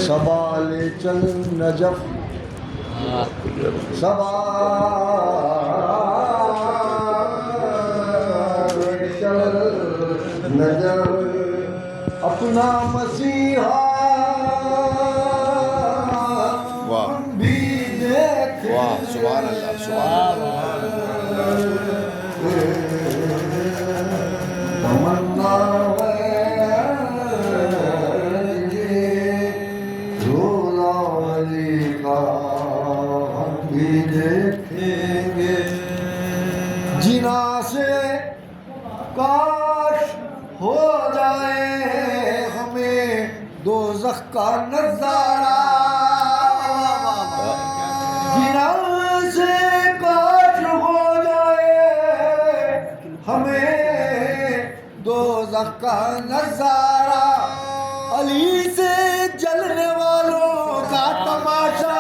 सवाले चल नजफ सवाले चल नजफ अपना मसीहा भी देख। वाह सुभान अल्लाह सुभान तमन्ना देखेंगे जिना से काश हो जाए हमें दोज़ख का नजारा। जिना से काश हो जाए हमें दोज़ख का नजारा। अली से जलने वालों का तमाशा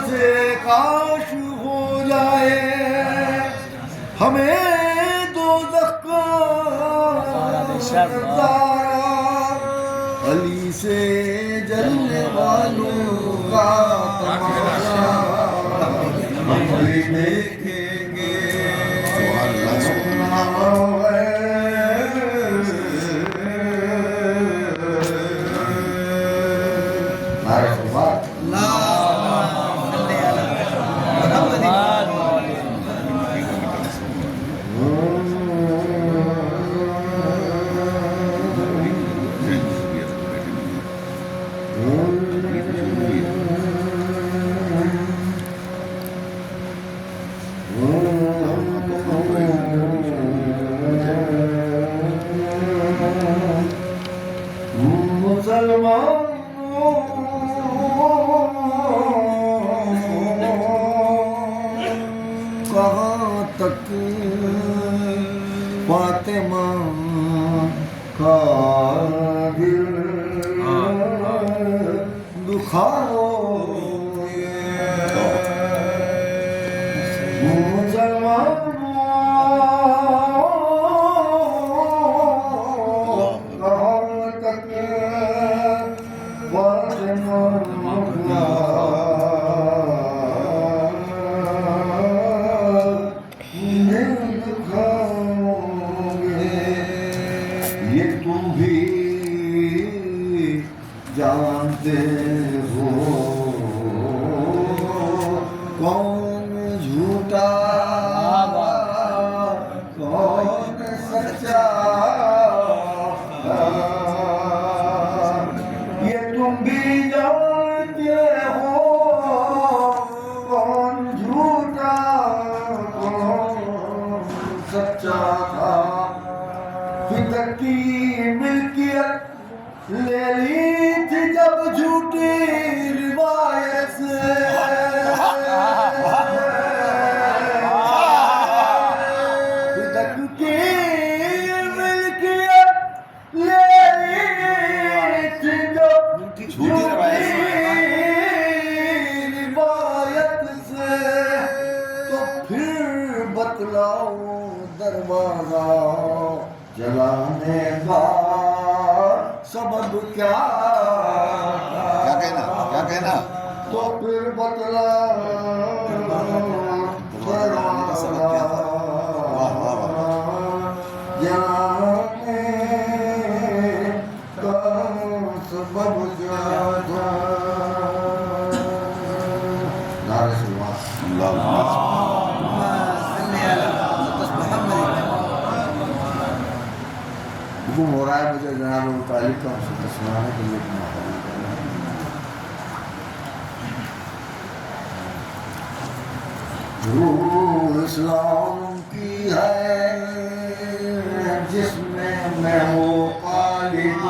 से काश हो जाए हमें दोज़ख का नज़ारा। अली से जलने वालों का तमाशा हम भी देखेंगे। कहाँ तक फातिमा का दिल दुखाओगे। कहाँ तक फातिमा ये तुम भी जानते हो कौन झूठा कौन सच्चा। ये तुम भी जानते हो कौन झूठा कौन सच्चा था। फितर की मिल्कियत ले ली थी जब झूठी रिवायत से। फितर की मिल्कियत ले ली थी जब झूठी रिवायत से। तो फिर बतलाओ दरवाजा जलाने का सबब क्या कहना तो फिर बतला जलाने का सबब क्या था? वाह वाह वाह जलाने का सबब क्या था। नारे सुभान अल्लाह गुम हो रहा है मुझे जनाब अबू तालिब का हमसे सुनाने के लिए एक मौका मिल रहा है। रूह इस्लाम की है जिसमें मैं वो कालिब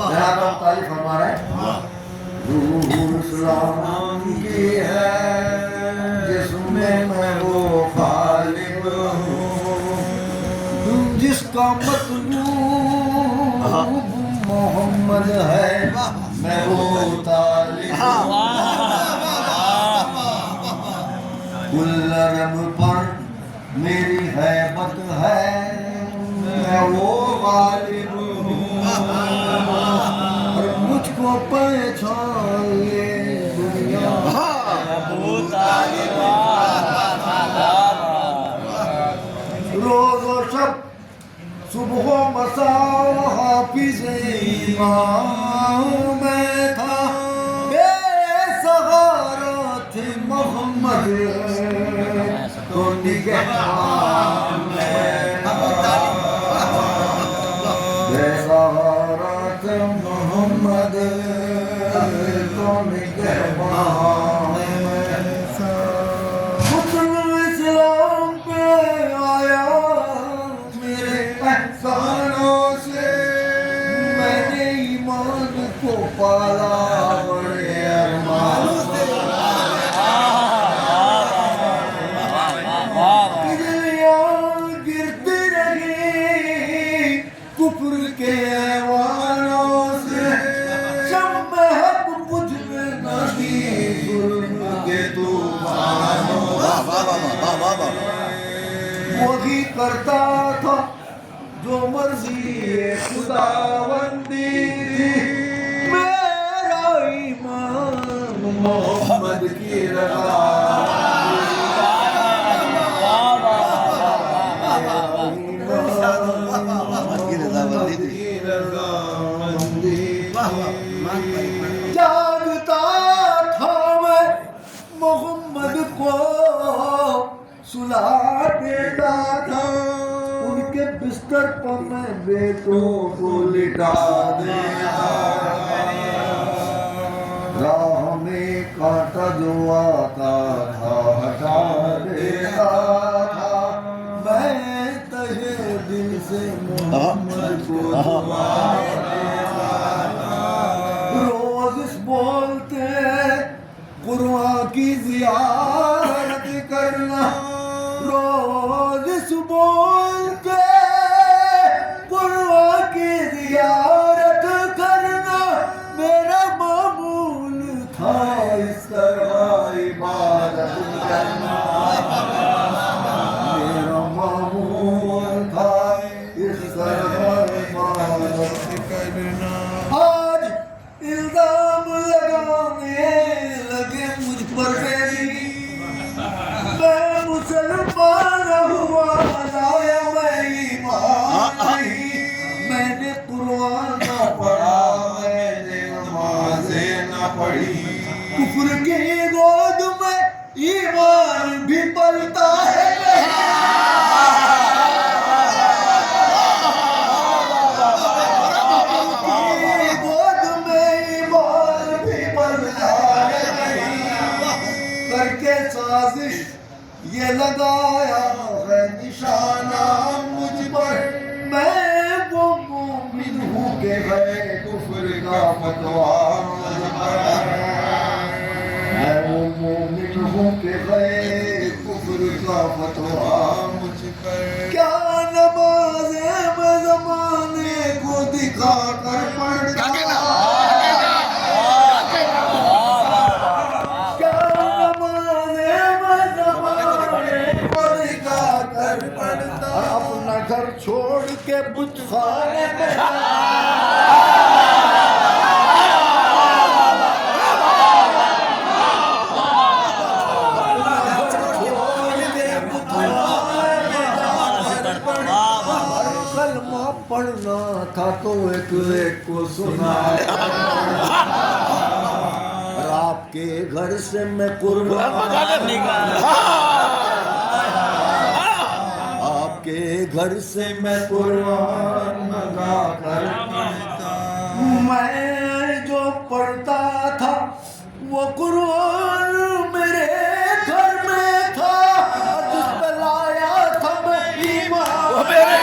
जनाब अबू तालिब फरमा रहे हैं रूह इस्लाम की है जिसमें मैं वो कालिब जिसका मतलूब मोहम्मद है मैं वो तालिब कुल रब पर मेरी हैबत है मैं वो गालिब और मुझको पहचान ले दुनिया रोज और शब सुबह मसा हाफिज इमाम मैं था बेसहारा थे मोहम्मद तो निगहबान मैं था बेसहारा थे मोहम्मद तो निगहबान मैं था इस्लाम पे आया मेरे एहसानों से मैंने ईमान को पाला बड़े अरमान से बिजलियां गिरती रही कुफ्र के ऐवानों से शम्मे हक बुझ में न दी जुल्म के तूफानों वही करता था जो मर्जी खुदावंदी थी मेरा ईमान मोहम्मद की रज़ा जानता था मैं मोहम्मद को सुला देता था उनके बिस्तर पर मैं बेटों को लिटा देता राह में कांटा जो आता था हटा देता था मैं तहे दिल से मोहम्मद को दुआ देता रोज इस बोलते कुरान की ज़ियारत करना रोज बोलते कुरान की ज़ियारत करना मेरा मामूल था इस तरह इबादत करना मेरा मामूल था इस तरह इबादत करना आज इल्जाम लगाने लगे मुझ पर मैं मुसलमान हुआ लाया मैं ईमान मैंने कुरान ना पढ़ा मैंने नमाज़ें ना पढ़ी कुफ्र की गोद में ईमान भी पलता है गोद में ईमान भी पलता है करके साजिश ये लगाया है निशाना मुझ पर मैं वो मोमिन हूँ के है कुफ्र का फतवा मुझ पर मैं वो मोमिन हूँ के है कुफ्र का फतवा मुझ पर क्या नमाज़ें मैं ज़माने को दिखा कर पढ़ता अपना घर छोड़ के बुतखाने में कलमा पढ़ना था तो एक को सुना और आपके घर से मैं कुर्बान आपके घर से मैं कुरान मंगा कर मैं जो पढ़ता था वो कुरान मेरे घर में था जिस पे लाया था मैं ईमान वो मेरे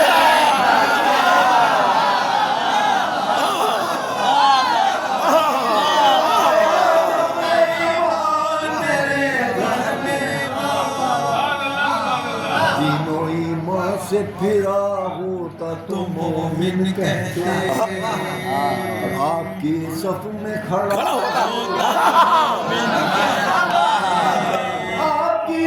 तीनों ईमान से फिरा होता तो मोमिन कहते आपकी सफ में खड़ा आपकी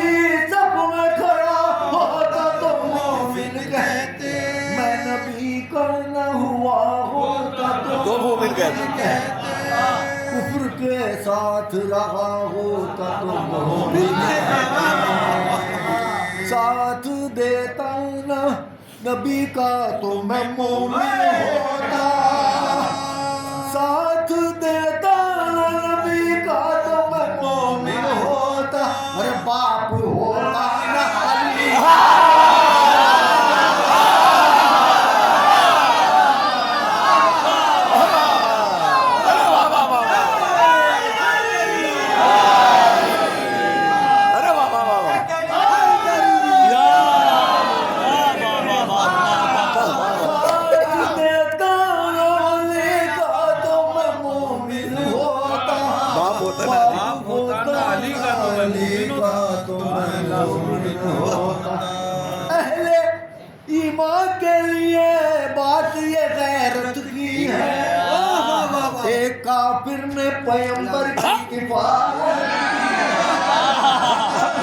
सफ में खड़ा होता तो मोमिन कहते मैं नबी का न हुआ होता तो मोमिन कहते कुफ्र के साथ रहा होता तो मोमिन साथ देता न नबी का तो मैं मोमिन होता साथ देता न नबी का तो मैं मोमिन होता अरे बाप होता न अली अहले ईमान के लिए बात ये गैरत की है एक काफिर ने पैगंबर की हिफाजत की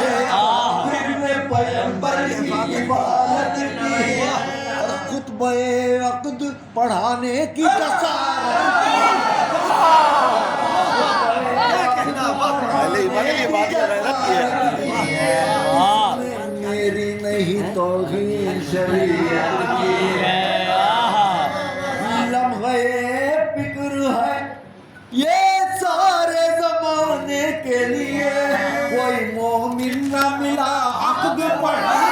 एक काफिर ने पैगंबर की हिफाजत की और खुतबे अक़द पढ़ाने की जसारत मेरी नहीं तौहीन शरीयत की है लम्हे फिक्र है ये सारे जमाने के लिए कोई मोमिन न मिला अक़द पढ़ा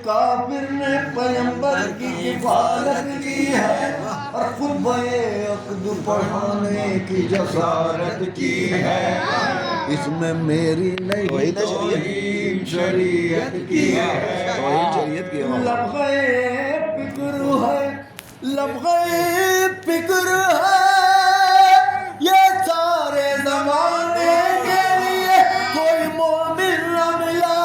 काफिर ने पैगंबर की हिफाजत की है और खुद अक़द पढ़ाने की जसारत की है इसमें मेरी नहीं तौहीन शरीयत की है लम्हे फिक्र है लम्हे फिक्र है ये सारे ज़माने के लिए कोई मोमिन न मिला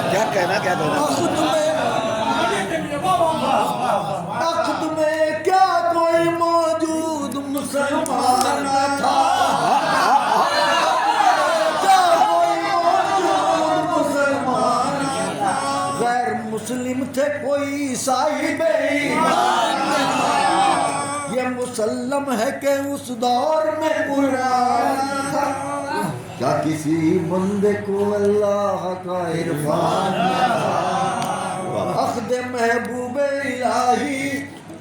क्या कहना अक़द में क्या कोई मौजूद मुसलमान था क्या कोई मौजूद मुसलमान गैर मुस्लिम थे कोई ईसाई बेईमान ये मुसल्लम है कि उस दौर में कुरान था क्या किसी बंदे को अल्लाह का इरफान अक़द महबूब इलाही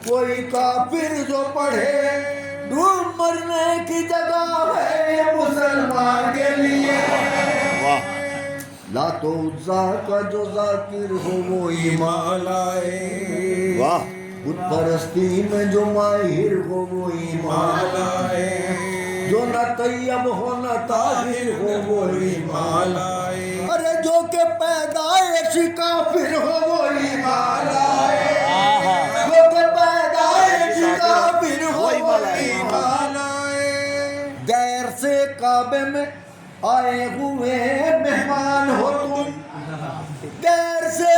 कोई काफिर जो पढ़े डूब मरने की जगह है ये मुसलमान के लिए ला तो उज़्ज़ा का जो जाकिर हो वो ईमान लाए वाह बुत परस्ती में जो माहिर हो वो ईमान लाए जो न तैयब हो न ताहिर हो वो ईमान लाए अरे जो के पैदाइश काफिर हो वो ईमान लाए जो के पैदाइश काफिर हो वो ईमान लाए गैर से काबे में आए हुए मेहमान हो तुम गैर से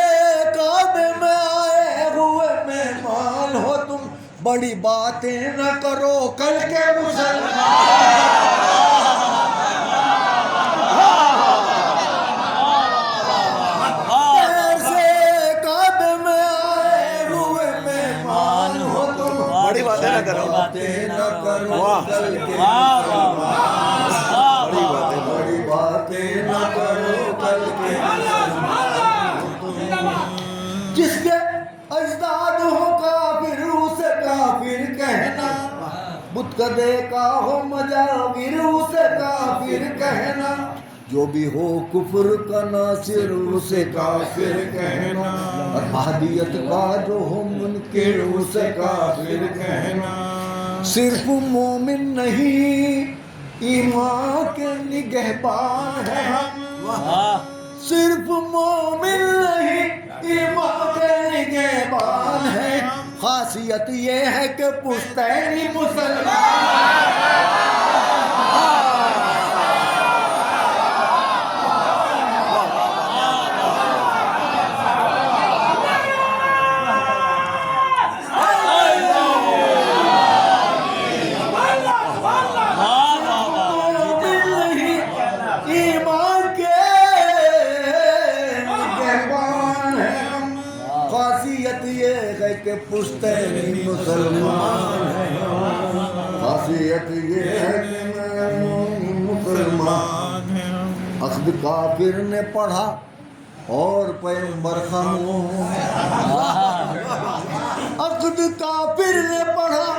काबे में आए हुए मेहमान हो तुम बड़ी बातें न करो कल के मुसलमान। ऐसे काबे में आए हुए मेहमान हो तुम, बड़ी बातें न करो। बातें न करो वाह। कल के बड़ी बातें बड़ी बातें न करो कल के जिसके अजदाद हो काफिर उसे काफिर कहना, बुत कदे का हो मजाविर उसे काफिर कहना, जो भी हो कुफर का नासिर उसे काफिर कहना, और अहदियत का जो हो मुनकिर उसे काफिर कहना। सिर्फ मोमिन नहीं ईमान के निगहबान है हम, सिर्फ मोमिन नहीं ईमान के निगहबान है। खासियत ये है कि पुश्तैनी मुसलमान। के पुश्तैनी मुसलमान है, खासियत ये है कि मैं मुसलमान है। अख्द काफिर ने पढ़ा और पैगंबर खामोश, अख्द काफिर ने पढ़ा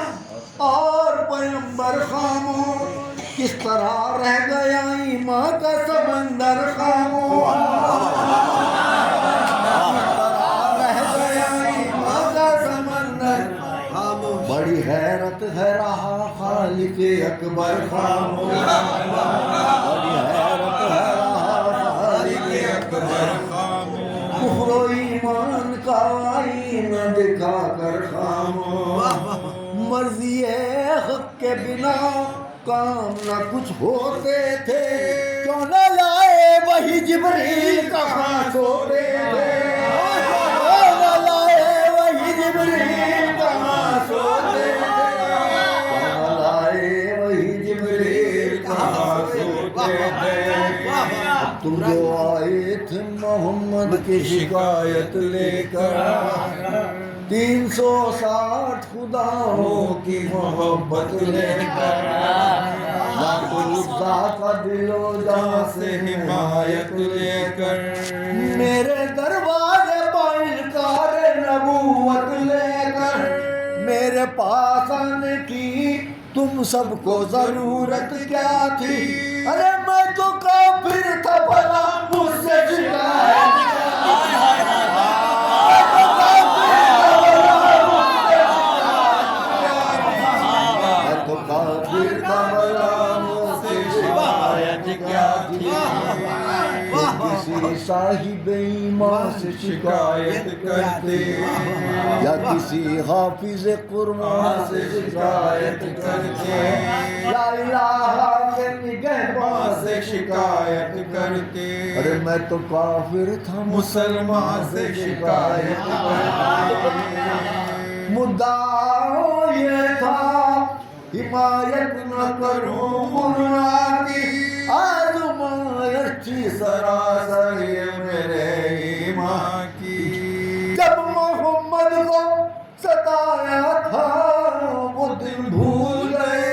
और पैगंबर खामोश, किस तरह रह गया ईमान का समंदर खामोश। बड़ी हैरत है रहा खालिक अकबर खामोश, बड़ी हैरत है रहा खालिक अकबर खामोश, कुफ्र ईमान का आईना दिखा कर खामोश। मर्जी हक के बिना काम न कुछ होते थे, क्यों न लाए वही जिब्रील कहाँ सोते थे, तुम जो आए थे मोहम्मद की शिकायत लेकर, 360 खुदाओं की मोहब्बत लेकर, लातुल्लाह का दिलो जान से हिमायत लेकर, मेरे दरवाजे पर इनकार नबूवत लेकर, मेरे पास आने की तुम सबको जरूरत क्या थी। अरे मैं तो काफिर था भला मुझसे शिकायत, मैं तो काफिर था भला मुझसे शिकायत क्या थी। किसी साहिब ईमान से शिकायत करते, या किसी हाफिज कुरान से शिकायत करते, ला इलाहा के निगहबान से शिकायत करते। अरे मैं तो काफिर था मुसलमान से शिकायत करते। मुद्दा ये था हिमायत न करूं कुरान की, आज़माइश थी सरासर ये मेरे ईमान की। जब मोहम्मद को सताया था वो दिन भूल गए,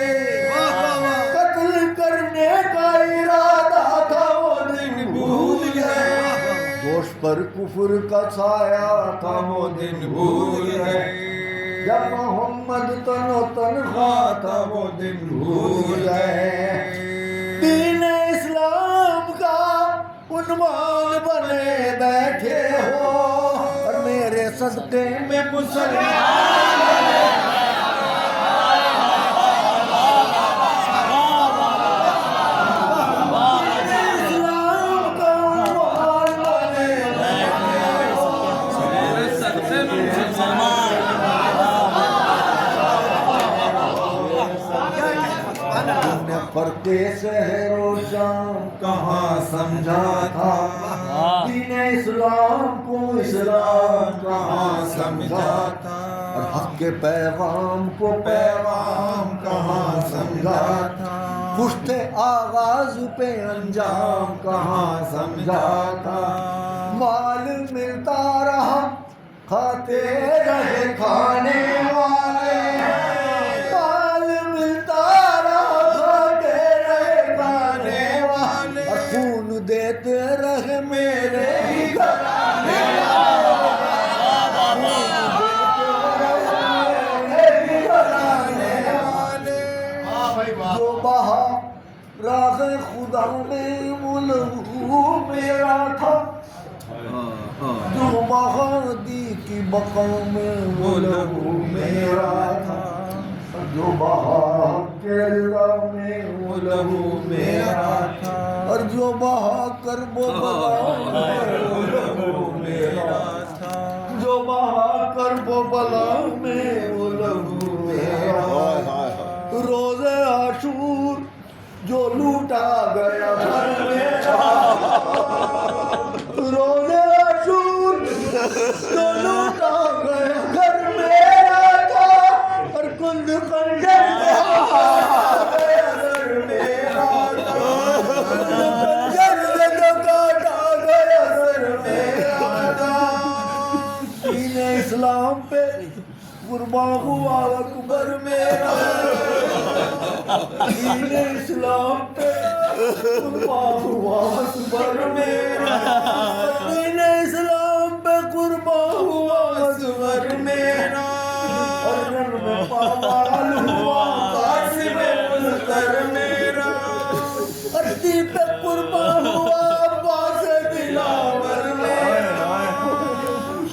कत्ल करने का इरादा था वो दिन भूल गए, दोष पर कुफर का छाया था वो दिन भूल गए। जब मोहम्मद तनो तनखा था वो दिन भूल गए। दीन इस्लाम का उन्वान बने बैठे हो, और मेरे सदके में मुसलमान फरके शहरो शाम कहाँ समझा था, दीन इस्लाम को इस्लाम कहाँ समझा था और हक के पैगाम को पैगाम कहाँ समझा था पुश्ते आगाज पे अंजाम कहाँ समझा था माल मिलता रहा खाते रहे खाने वाले माल मिलता रहा खाते रहे खाने वाले और खून देते रहे मेरे ही घराने जो बहा राग खुदा में वो लहू मेरा था जो बहादी की बका में वो लहू मेरा था जो बहा के रज़ा में वो लहू मेरा था और जो बहा कर वो बला में वो लहू मेरा था जो बहा कर वो बला में वो लहू मेरा रोज़े आशूर जो लूटा गया घर मेरा रोज़े आशूर जो लूटा गया घर मेरा था और कुंद खंजर गया घर मेरा था खंजर से जो काटा गया घर मेरा था दीन इस्लाम पे कुर्बान हुआ अकबर मेरा दीन इस्लाम पे कुर्बान हुआ अकबर मेरा दीन इस्लाम पे कुर्बान हुआ अकबर मेरा और रन में पामाल हुआ कासिम मुल्कर मेरा अर्थी पे कुर्बान हुआ अब्बास दिलावर मेरा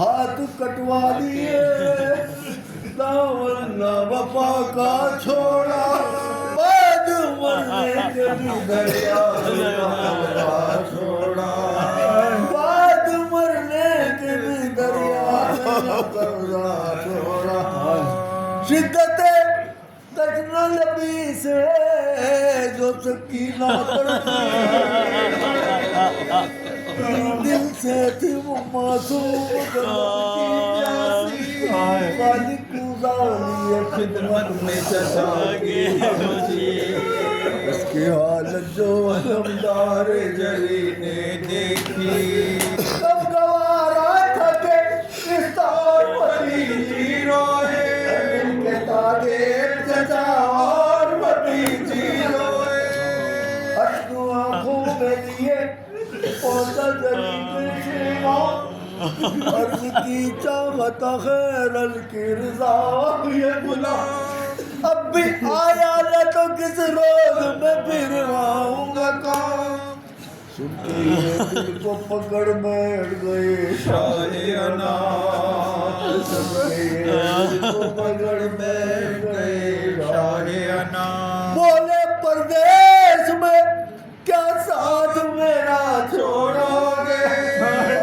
हाथ कटवा दिए दामन वफा का छोड़ा बाद मरने के भी दरिया छोड़ा बाद मरने के भी दरिया छोड़ा शिद्दत तजना नबी से जो सकीना दिल से थी वो मासूम खिदमत में चलागे उसकी हालत जो अलमदार जली ने देखी कब गवारा था के इस तार पति जीरो है के तागे चचा और पति जीरो है अश्कु आंखों में लिए पहुंचा जली के शेवा अर्ज की चाहत खैरल की रज़ा ये बुला अब भी आया न तो किस रोज में फिर आऊंगा काम सुन के ये दिल को पकड़ बैठ गए शाहे अनार सुन के ये दिल को पकड़ बैठ गए शाहे अनार बोले परदेश में क्या साथ मेरा छोड़ोगे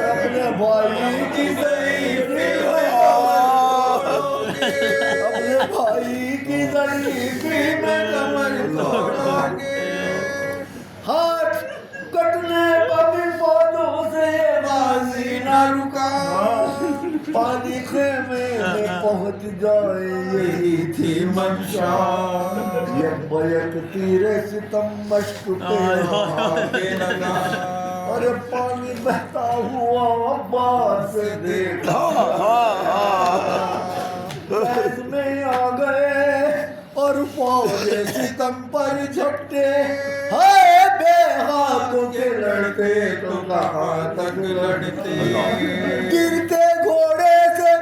अपने भाई की ज़रीफ़ी अपने भाई की ज़रीफ़ी में कमर तोड़ोगे हाथ कटने पर भी फौजों से ये बाजी ना रुका पानी खेमे में पहुंच जाए यही थी मंशा ये बैक तीरे सितम मश्क पे लगा और पानी बहता हुआ अब्बास से देखा बैस में आ गए और फौजे सितम पर झपटे हाय बेहातों के लड़ते तो कहाँ तक लड़ते गिरते घोड़े से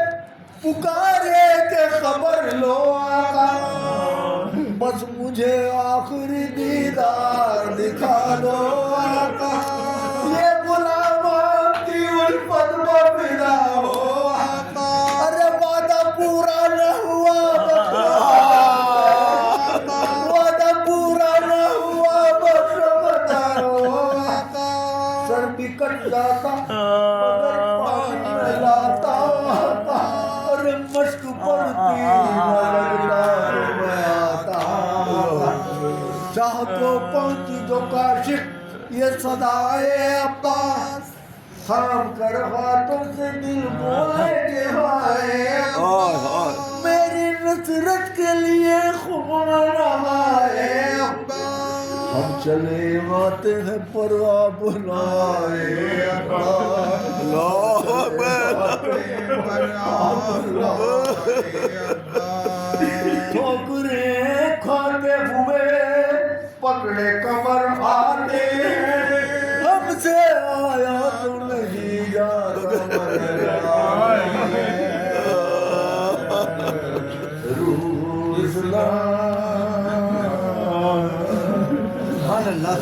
पुकारे के खबर लो आका बस मुझे आखिरी दीदार दिखा दो आका ये गुलाम की उल्फत में फिदा हो आका अरे वादा पूरा न हुआ वादा पूरा न हुआ बस बताओ आका सर भी कट जाता मगर पानी में लाता आका अरे मश्क पड़ती चाह तो पहुंची जो काशिफ ये सदाए अब्बास थाम कर हाथों से दिल बोले के हाय मेरी नुसरत के लिए खून रहाए हम चले आते हैं पर आप लाए ठोकरे खाते हुए पकड़े कमर आते हमसे आया तो नहीं जाता अल्लाह